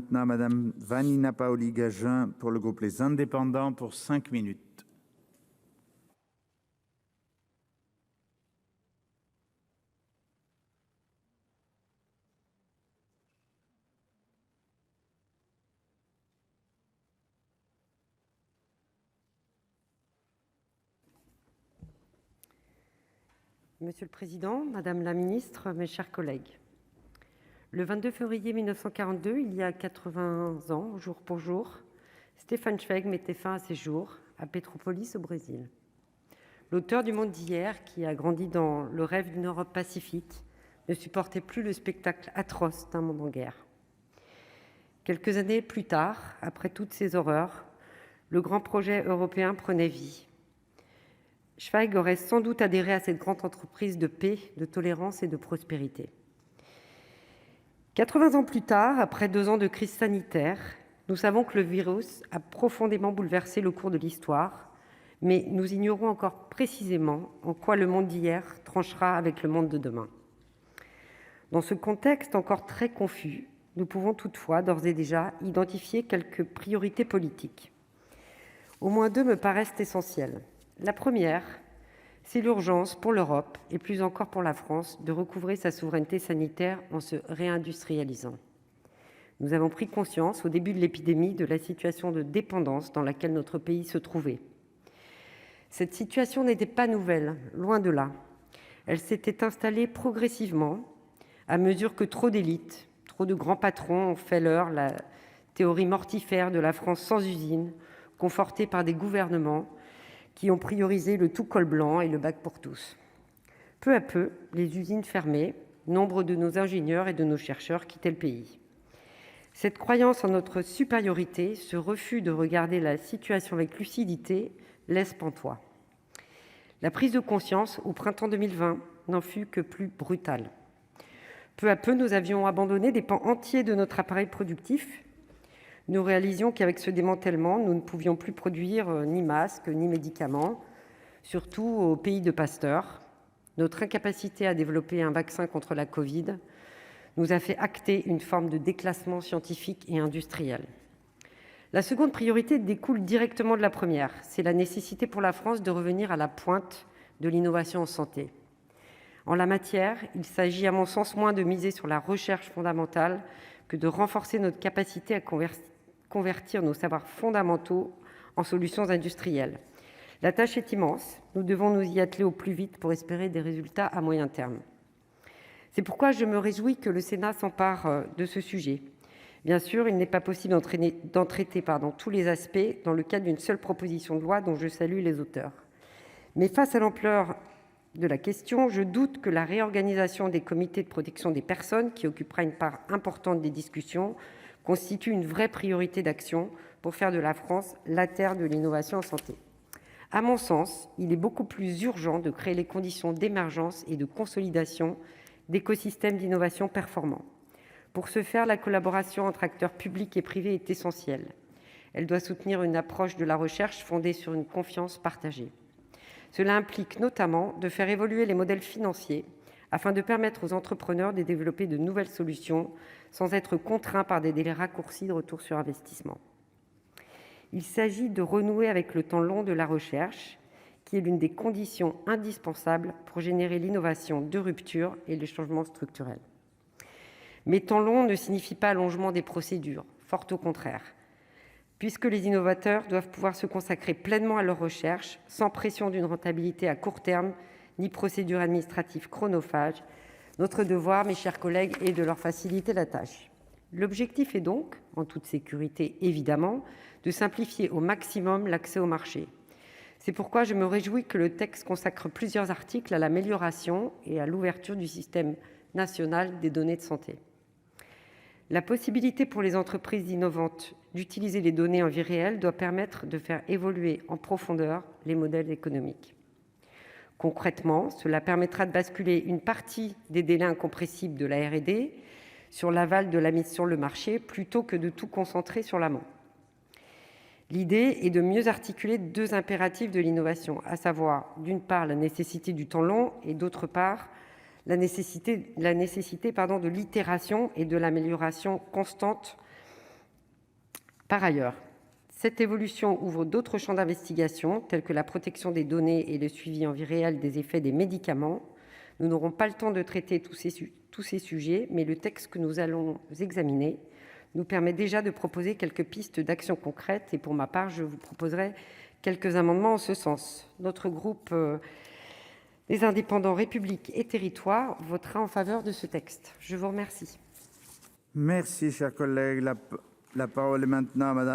maintenant à Madame Vanina Paoli-Gagin pour le groupe Les Indépendants pour 5 minutes. Monsieur le Président, Madame la Ministre, mes chers collègues, le 22 février 1942, il y a 80 ans, jour pour jour, Stefan Zweig mettait fin à ses jours à Petropolis au Brésil. L'auteur du Monde d'hier, qui a grandi dans le rêve d'une Europe pacifique, ne supportait plus le spectacle atroce d'un monde en guerre. Quelques années plus tard, après toutes ces horreurs, le grand projet européen prenait vie. Zweig aurait sans doute adhéré à cette grande entreprise de paix, de tolérance et de prospérité. 80 ans plus tard, après 2 ans de crise sanitaire, nous savons que le virus a profondément bouleversé le cours de l'histoire, mais nous ignorons encore précisément en quoi le monde d'hier tranchera avec le monde de demain. Dans ce contexte encore très confus, nous pouvons toutefois d'ores et déjà identifier quelques priorités politiques. Au moins 2 me paraissent essentielles. La première, c'est l'urgence pour l'Europe, et plus encore pour la France, de recouvrer sa souveraineté sanitaire en se réindustrialisant. Nous avons pris conscience, au début de l'épidémie, de la situation de dépendance dans laquelle notre pays se trouvait. Cette situation n'était pas nouvelle, loin de là. Elle s'était installée progressivement, à mesure que trop d'élites, trop de grands patrons ont fait leur la théorie mortifère de la France sans usine, confortée par des gouvernements qui ont priorisé le tout col blanc et le bac pour tous. Peu à peu, les usines fermaient, nombre de nos ingénieurs et de nos chercheurs quittaient le pays. Cette croyance en notre supériorité, ce refus de regarder la situation avec lucidité, laisse pantois. La prise de conscience, au printemps 2020, n'en fut que plus brutale. Peu à peu, nous avions abandonné des pans entiers de notre appareil productif. Nous réalisions qu'avec ce démantèlement, nous ne pouvions plus produire ni masques, ni médicaments, surtout au pays de Pasteur. Notre incapacité à développer un vaccin contre la Covid nous a fait acter une forme de déclassement scientifique et industriel. La seconde priorité découle directement de la première. C'est la nécessité pour la France de revenir à la pointe de l'innovation en santé. En la matière, il s'agit à mon sens moins de miser sur la recherche fondamentale que de renforcer notre capacité à convertir nos savoirs fondamentaux en solutions industrielles. La tâche est immense, nous devons nous y atteler au plus vite pour espérer des résultats à moyen terme. C'est pourquoi je me réjouis que le Sénat s'empare de ce sujet. Bien sûr, il n'est pas possible d'en traiter tous les aspects dans le cadre d'une seule proposition de loi dont je salue les auteurs. Mais face à l'ampleur de la question, je doute que la réorganisation des comités de protection des personnes, qui occupera une part importante des discussions, constitue une vraie priorité d'action pour faire de la France la terre de l'innovation en santé. À mon sens, il est beaucoup plus urgent de créer les conditions d'émergence et de consolidation d'écosystèmes d'innovation performants. Pour ce faire, la collaboration entre acteurs publics et privés est essentielle. Elle doit soutenir une approche de la recherche fondée sur une confiance partagée. Cela implique notamment de faire évoluer les modèles financiers afin de permettre aux entrepreneurs de développer de nouvelles solutions sans être contraints par des délais raccourcis de retour sur investissement. Il s'agit de renouer avec le temps long de la recherche, qui est l'une des conditions indispensables pour générer l'innovation de rupture et le changement structurel. Mais temps long ne signifie pas allongement des procédures, fort au contraire, puisque les innovateurs doivent pouvoir se consacrer pleinement à leur recherche, sans pression d'une rentabilité à court terme, ni procédure administrative chronophage. Notre devoir, mes chers collègues, est de leur faciliter la tâche. L'objectif est donc, en toute sécurité évidemment, de simplifier au maximum l'accès au marché. C'est pourquoi je me réjouis que le texte consacre plusieurs articles à l'amélioration et à l'ouverture du système national des données de santé. La possibilité pour les entreprises innovantes d'utiliser les données en vie réelle doit permettre de faire évoluer en profondeur les modèles économiques. Concrètement, cela permettra de basculer une partie des délais incompressibles de la R&D sur l'aval de la mise sur le marché plutôt que de tout concentrer sur l'amont. L'idée est de mieux articuler 2 impératifs de l'innovation, à savoir d'une part la nécessité du temps long et d'autre part la nécessité de l'itération et de l'amélioration constante Par ailleurs, cette évolution ouvre d'autres champs d'investigation, tels que la protection des données et le suivi en vie réelle des effets des médicaments. Nous n'aurons pas le temps de traiter tous ces sujets, mais le texte que nous allons examiner nous permet déjà de proposer quelques pistes d'action concrètes, et pour ma part, je vous proposerai quelques amendements en ce sens. Notre groupe Les Indépendants, République et Territoires votera en faveur de ce texte. Je vous remercie. Merci, cher collègue. La parole est maintenant à Madame